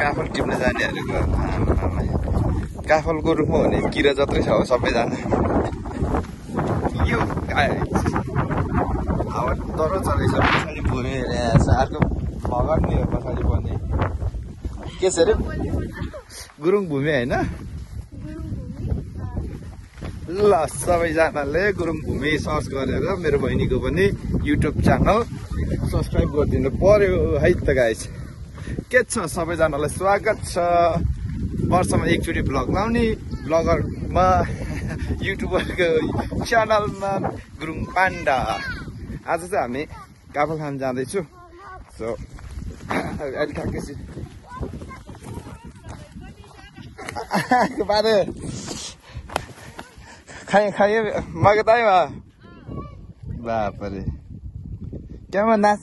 काफल टिप्न जानेहरूको काफलको रूपमा हुने किरा जत्रै छ हो सबैजना यो हावा डह्रो चलेछ पछाडि भुमे अर्को भगट नि हो पछाडि पर्ने के छ अरे गुरुङ भूमि होइन ल सबैजनाले गुरुङ भूमि सर्च गरेर मेरो बहिनीको पनि युट्युब च्यानल सब्सक्राइब गरिदिनु पर्यो है त गाइस के छ सबैजनालाई स्वागत छ वर्षमा एकचोटि भ्लग लाउने ब्लगरमा युट्युबरको च्यानलमा गुरुङ पाण्डा आज चाहिँ हामी काफल खान जाँदैछु सो अहिले ठ्याक्कै बारे खाइए मगताई बाप रे क्या नाच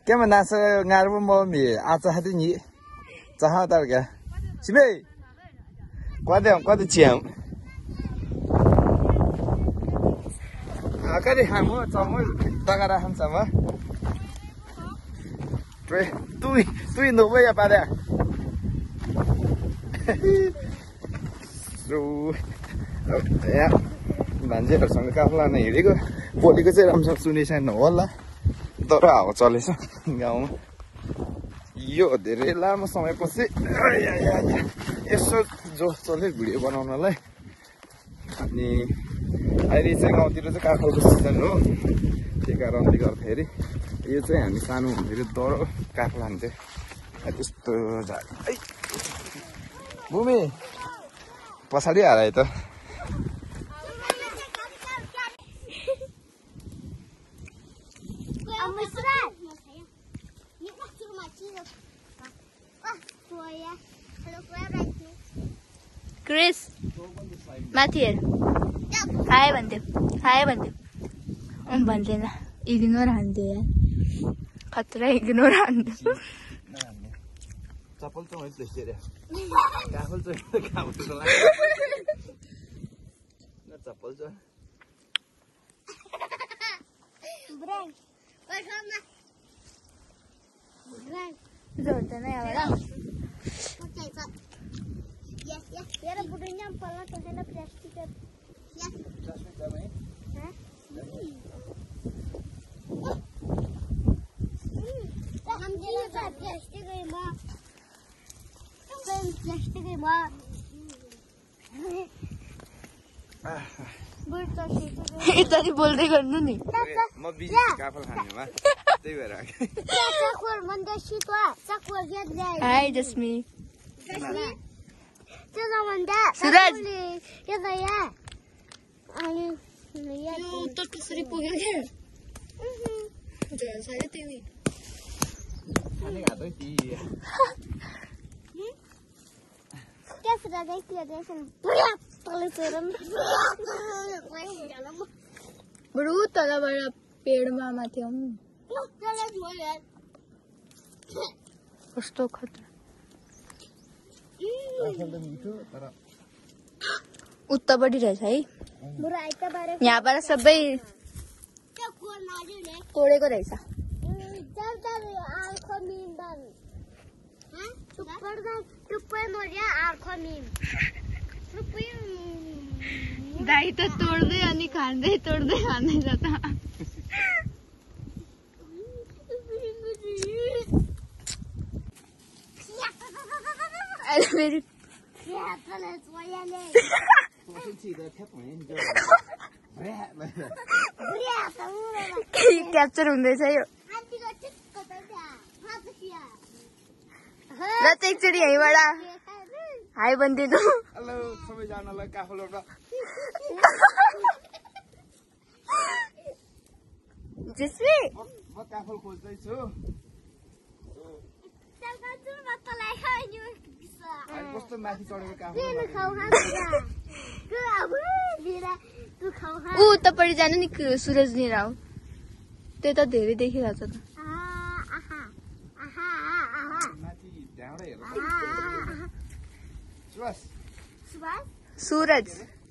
क्या नाच ngaruh mau mie aja hati ni cahaya targa sibe kuat ciam akari hamu camu tagara ham sama tu nobe ya pada या मान्छेहरूसँग काफल लान हिँडेको बोलेको चाहिँ राम्रोसँग सुने छैन होला तर हावा चलेछ गाउँमा यो धेरै लामो समयपछि यसो जोस चल्यो भिडियो बनाउनलाई अनि अहिले चाहिँ गाउँतिर चाहिँ काफलको सिजन हो त्यही कारणले गर्दाखेरि यो चाहिँ हामी सानो हुँदाखेरि डह्रो काफल खान्थ्यो त्यस्तो भूमि पछाडि हारायो त क्रिस माथि हेर हाय भन्थ्यो भन्थेन इग्नोर हान्थ्यो यार खतरा इग्नोर हान्थ्यो चप्पल चाहिँ मैले चप्पल चाहिँ जोड्दैन यहाँ Era budenya pala container plastic. Ya. हम जी प्लास्टिक है मां प्लास्टिक है मां यतारी बोल्दै गर्नु नि म बिजी काफल खानेमा त्यही भएर चाकवर मन्देशी त चाकवर गेट जाय हाय जस्मी सुरज के गया अनि यो त कसरी पुग्यो के जल साले तिमी खाने घाटै ती कैसे गए कि जैसे पूरा तले चरम बरु तलबाट पेडमा माथि आउनु कस्तो खतरा उत्तापट्टि रहेछ है यहाँबाट सबै तोडेको रहेछ दाइ त तोड्दै अनि खाँदै तोड्दै खाँदै छ त फेरि क्याप्चर हुँदैछ यो र त एकचोटि यहीँबाट हाई भनिदिनु हेलो सबैजनालाई काफलबाट जसमी म काफल खोज्दैछु कस्तो माथि चढेको काफल ऊ उतापट्टि जानु नि सुरज लिएर आऊ त्यो त धेरै देखिरहेछ त सूरज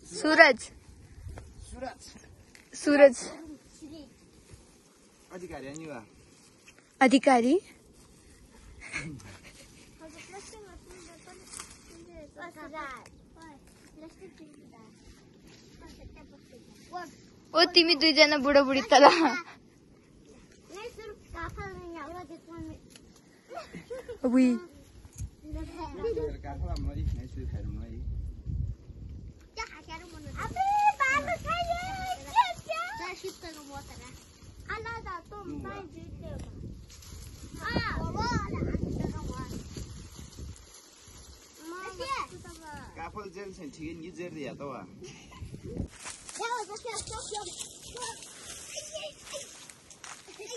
सूरज सूरज अधिकारी अधिकारी ओ तिमी दुईजना बुढाबुढी तल उही काफल जेल छैन ठिकै नि जेल दिया त वा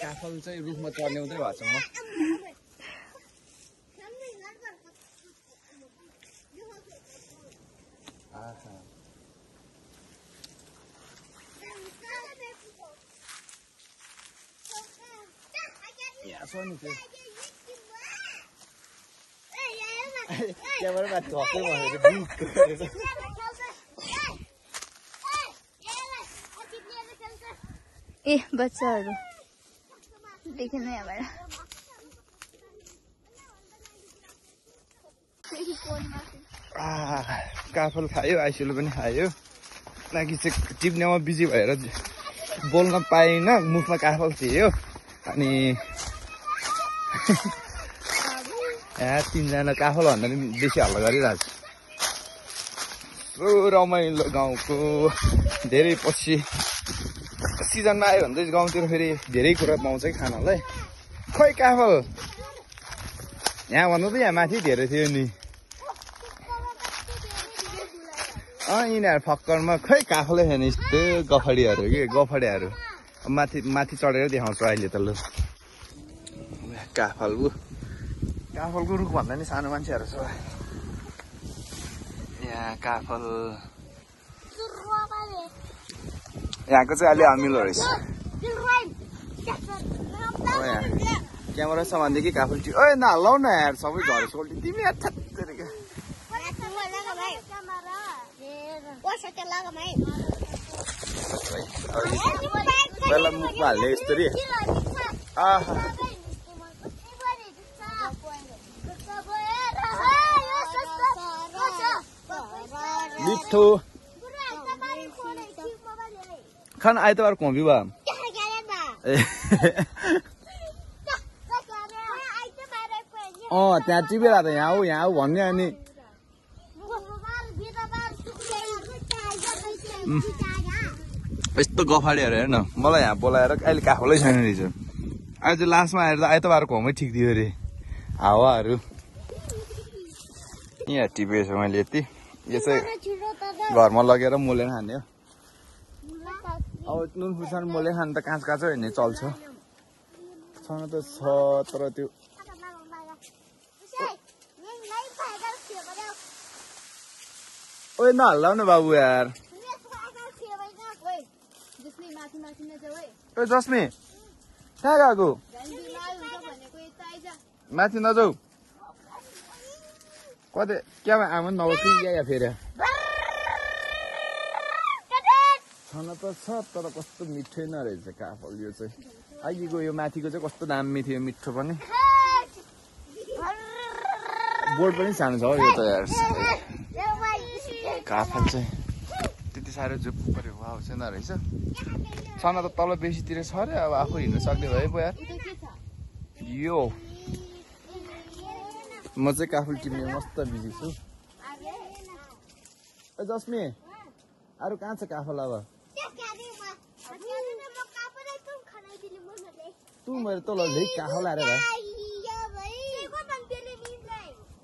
काफल चाहिँ रुखमा चढ्ने हुँदै भएको छ म आहा या सोनी त्यो त्यहाँबाट माथि झक्कै भनेर बुक गरेर ए बच्चाहरू देखेन यहाँबाट काफल खायो आइसुलो पनि खायो लागि चाहिँ टिप्नेमा बिजी भएर बोल्न पाइनँ मुखमा काफल थियो अनि यहाँ 3 जना काफल भन्दा पनि बेसी हल्ला गरिरहेको छु रमाइलो गाउँको धेरै पछि सिजनमा आयो भने चाहिँ गाउँतिर फेरि धेरै कुरा पाउँछ है खानालाई खोइ काफल यहाँ भन्नु त यहाँ माथि धेरै थियो नि यिनीहरू फक्करमा खै काफलै छैन यस्तो गफडीहरू के गफडियाहरू माथि चढेर देखाउँछु अहिले त ल काफलको रुख भन्दा नि सानो मान्छेहरू छ यहाँ काफल यहाँको चाहिँ अलि अमिलो रहेछ यहाँ क्यामेरा सामानदेखि काफल टिप ओए नहल्लाउ न यार सबै झरे सोल्टी तिमी यार पहिला मुखमा हाल्ने यस्तो रे मिठो खान आइतबार खोपी बा त्यहाँ टिपेर त यहाँ हो भन्ने अनि यस्तो गफाडीहरू हेर न मलाई यहाँ बोलाएर अहिले काफलै छैन रहेछ अहिले चाहिँ लास्टमा आएर त आइतबारको होमै ठिक दियो अरे हावाहरू यहाँ टिपेछ मैले यति यो चाहिँ घरमा लगेर मोलेर खाने हो अब नुन खुर्सानी मोले खानु त काँचो काँचो हेर्ने चल्छ छन त छ तर त्यो ओए नहल्लाउ न बाबु यार ओए जस्मी कहाँ गएको माथि नजाऊ कतै क्या आमा नबस्नु या फेरि छन त छ तर कस्तो मिठै नरहेछ काफल यो चाहिँ अघिको यो माथिको चाहिँ कस्तो दामी थियो मिठो पनि बोर्ड पनि सानो छ यो त यार काफल चाहिँ त्यति साह्रो जुप पऱ्यो वाउ छैन रहेछ छन त तल बेसीतिर छ अरे अब आफू हिँड्नु सक्ने भए पो यार यो म चाहिँ काफल टिप्ने मस्त बिजी छु ए जस्मी अरू कहाँ छ काफल अब तू मेरो तल झै काफल आएर भाइ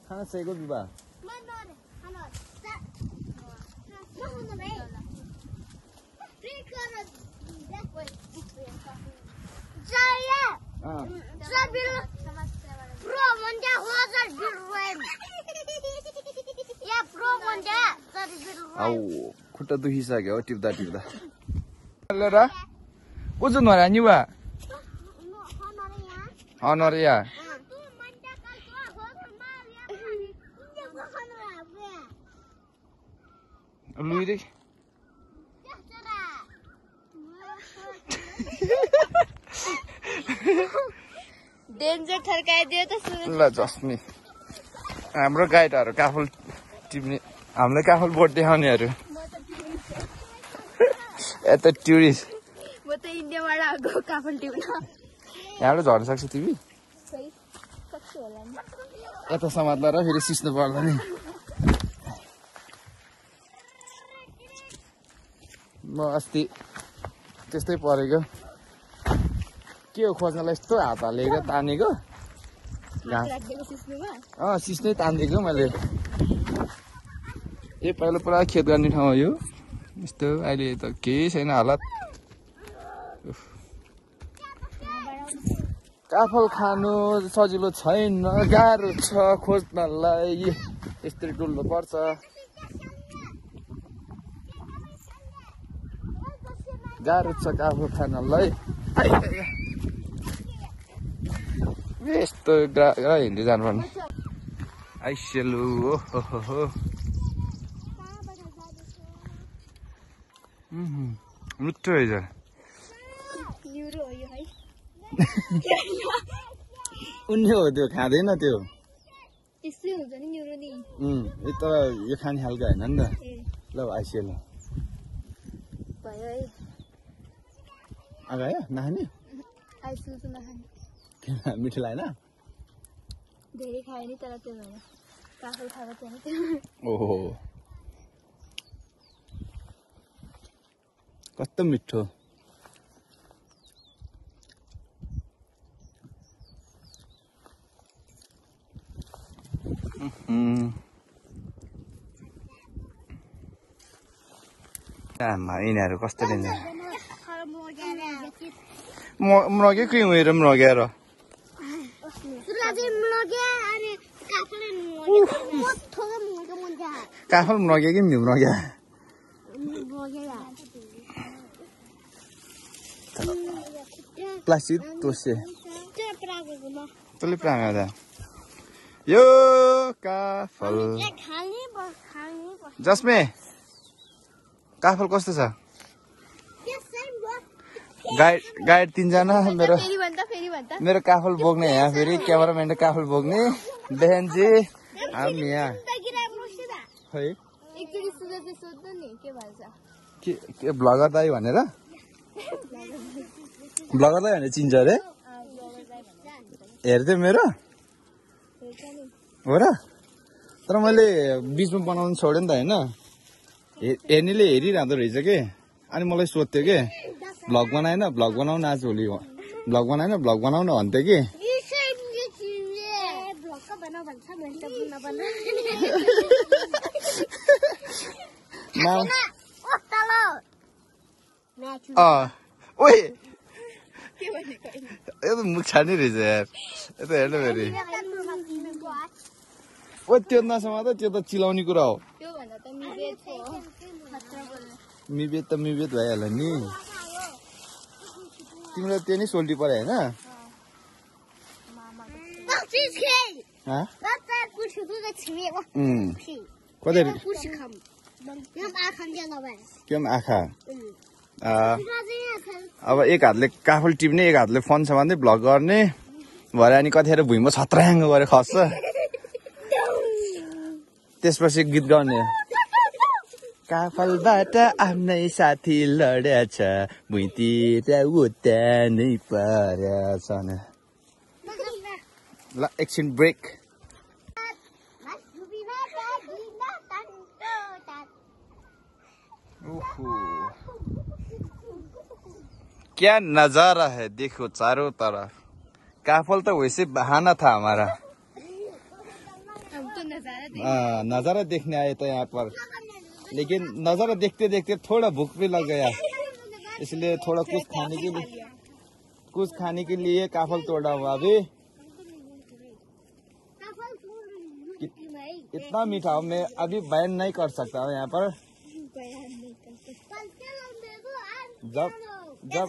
खाना सेको विवाह खुट्टा दुखिसक्यो टिप्दा र ओजन भएर नि वा अनरिया लुइरे डेन्जर थर्काइदियो त ल जस्मी हाम्रो गाइडहरू काफल टिप्ने हामीलाई काफल बोट देखाउनेहरू यता टुरिस्ट म त इन्डियाबाट आएको काफल टिप्न यहाँबाट झर्न सक्छ तिमी सक्छु होला नि यता समात्ला र फेरि सिस्नु पर्ला नि म अस्ति त्यस्तै परेको के हो खोज्नलाई यस्तो हात हालेको तानेको सिस्नै तानिदिएको मैले पहिला पुरा खेत गर्ने ठाउँ हो यो यस्तो अहिले त केही छैन हालत काफल खानु सजिलो छैन गाह्रो छ खोज्नलाई यस्तै डुल्नु पर्छ गाह्रो छ काफल खानलाई यस्तो हिँड्दै जानुपर्ने आइसेलु ओहो मिठो रहेछ उन्ने हो त्यो खाँदैन त्यो त्यस्तै हुन्छ नि न्युरो नि तर यो खाने खालको होइन नि त ल आइसेलु भयो है आयो नखाने आइसक्रिम नखाने मिठो लागेन धेरै खायो नि तर त्यो भएर काफल खाएको थिएन त्यो ओहो कस्तो मिठो यिनीहरू कस्तो लिन्छ मरगे क्रिम हेर मरगेर काफल मरगे कि मरगे प्लास्टिक तोसे तैँले प्राङ्गा यो काफल जसमे काफल कस्तो छ गाइड 3 जना मेरो काफल बोक्ने यहाँ फेरि क्यामेराम्यान काफल बोक्ने बहनजी हामी यहाँ खै के ब्लगर दाइ भनेर ब्लगर दाइ भनेर चिन्छ अरे हेर्दै मेरो हो र तर मैले बिचमा बनाउनु छोडेँ नि त होइन हेर्नेले हेरिरहँदो रहेछ कि अनि मलाई सोध्थ्यो कि भ्लग बनाएन भ्लग बनाउन आज भोलि भ्लग बनाएन भ्लग बनाउन भन्थ्यो कि ओए यो त मुख छाड्ने रहेछ यार यो त हेर्नु फेरि ओ त्यो नसमा त त्यो त चिलाउने कुरा हो मिबेत त मिबेत भइहाल्यो नि तिम्रो त्यो नि सोल्टी पऱ्यो होइन आँखा अब एक हातले काफल टिप्ने एक हातले फोन समात्ने भ्लग गर्ने भरे अनि कतिखेर भुइँमा छत्राङ्ग गरेर खस्छ त्यसपछि गीत गाउने काफलबाट आफ्नै साथी लडेछ भुइँतिर उता नै परेछ ल एकछिन ब्रेक क्या नजारा है देखो चारों तरफ काफल तो वैसे बहाना था हमारा नजारा देखने आए थे यहाँ पर लेकिन नजारा देखते देखते थोड़ा भूख भी लग गया इसलिए थोड़ा कुछ खाने के लिए काफल तोड़ा हुआ अभी इतना मीठा मैं अभी बयान नहीं कर सकता हूँ यहाँ पर जब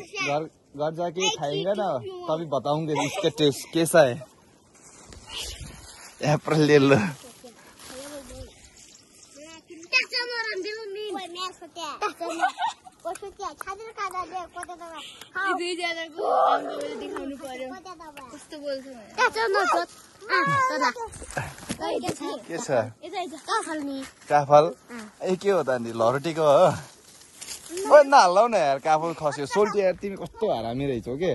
घर जाके खाएंगे ना तभी बताऊंगे इसका टेस्ट कैसा है यहाँ पर ले लो दिखाउनु पर्यो कस्तो बोल्छ के छ काफल्नी काफल ए के हो त अनि लरोटीको हो ओ नहाल्लाउ न यार काफल खस्यो सोल्टी यार तिमी कस्तो हरामी रहेछौ के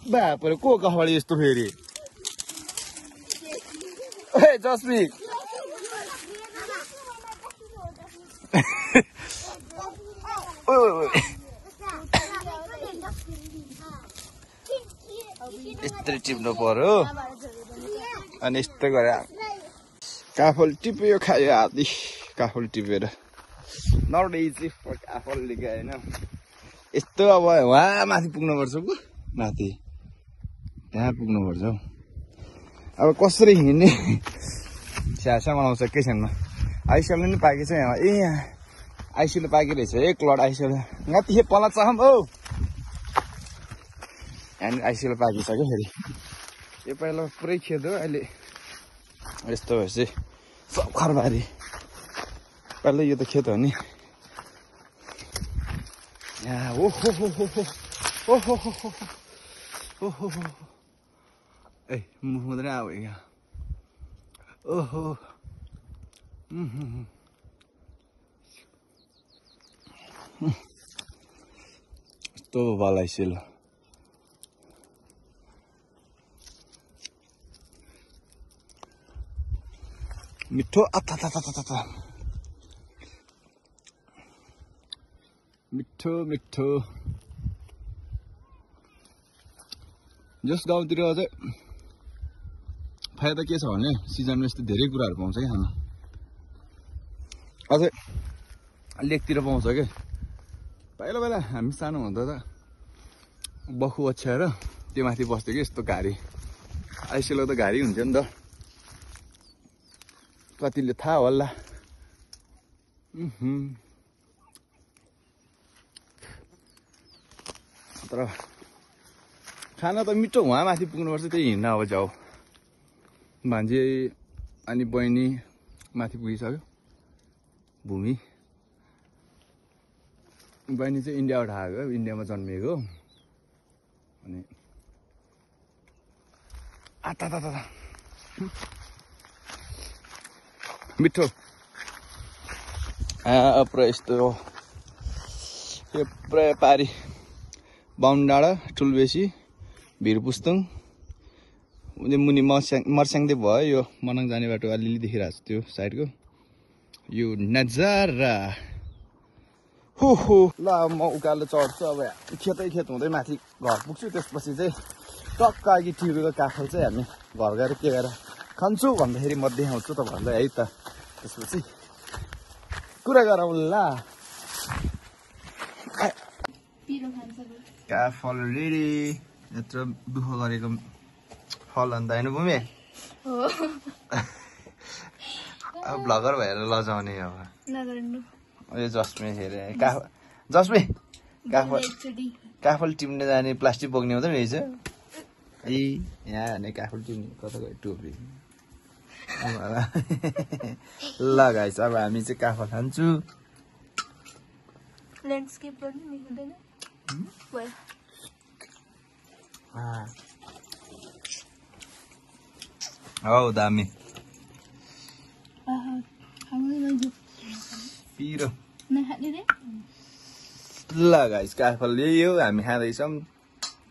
बापरे को कफाडी यस्तो फेरि ए जस्मी यस्तै टिप्नु पर्यो अनि यस्तो गरे काफल टिप्यो खायो आदि काफल टिपेर नट इजी फर काफलले होइन यस्तो अब वहाँ माथि पुग्नुपर्छ पो माथि त्यहाँ पुग्नुपर्छ हौ अब कसरी हिँड्ने स्यासा बनाउँछ एकैछिनमा आइसलले नि पाकेछ यहाँ ए यहाँ आइसले पाकी रहेछ एक लड आइसल गाती पला चाहम हौ यहाँनिर आइसले पाकिसक्यो फेरि यो पहिला पुरै खेद्यो अहिले यस्तो भएपछि सब खरबारी पहिला यो त खेत हो नि यहाँ ओहो हो हो हो ओहो हो हो ओहो हो ए मुख हुँदैन अब यहाँ ओहो यस्तो बलाइसिल मिठो अथा मिठो मिठो जस गाउँतिर चाहिँ फाइदा के छ भने सिजनमा यस्तो धेरै कुराहरू पाउँछ क्या खान अझै लेकतिर पाउँछ क्या पहिला पहिला हामी सानो हुँदा त बखु ओछ्याएर त्यो माथि बस्थ्यो कि यस्तो घारी आइसिलो त घारी हुन्थ्यो नि त कतिले थाहा होला तर खाना त मिठो उहाँ माथि पुग्नुपर्छ त्यही हिँड्न अब जाऊ भान्जी अनि बहिनी माथि पुगिसक्यो भूमि बहिनी चाहिँ इन्डियाबाट आएको इन्डियामा जन्मिएको अनि आता मिठो पुरा यस्तो यो पुरा पारी बाहुन डाँडा ठुलबेसी भिरपुस्तुङ मुनि मर्स्याङदै भयो यो मनाङ जाने बाटो अलिअलि देखिरहेको छ त्यो साइडको यो नजारा हो ल म उकालो चढ्छु अब खेतै खेत हुँदै माथि घर पुग्छु त्यसपछि चाहिँ टक्क अघि टिपेको काफल चाहिँ हामी घर गएर के गरेर खान्छु भन्दाखेरि म देखाउँछु त भन्दै है त त्यसपछि कुरा गरौँ ल काफल रेडी यत्रो दुःख गरेको फल अन्त होइन भूमि अब भ्लगर भएर लजाउने अब यो जस्मी हेरे जस्मी काफल टिप्ने जाने प्लास्टिक बोक्ने हुँदैन रहेछ ए यहाँ भने काफल टिप्ने कता गयो टोपी ल गाइस अब हामी चाहिँ काफल खान्छु ल्यान्डस्केप पनि हुँदैन हौ दामी पिरो ल गाइस काफल यही हो हामी खाँदैछौँ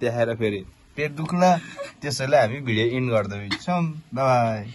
देखाएर फेरि पेट दुख्ला त्यसैले हामी भिडियो इन्ड गर्दैछौँ बाई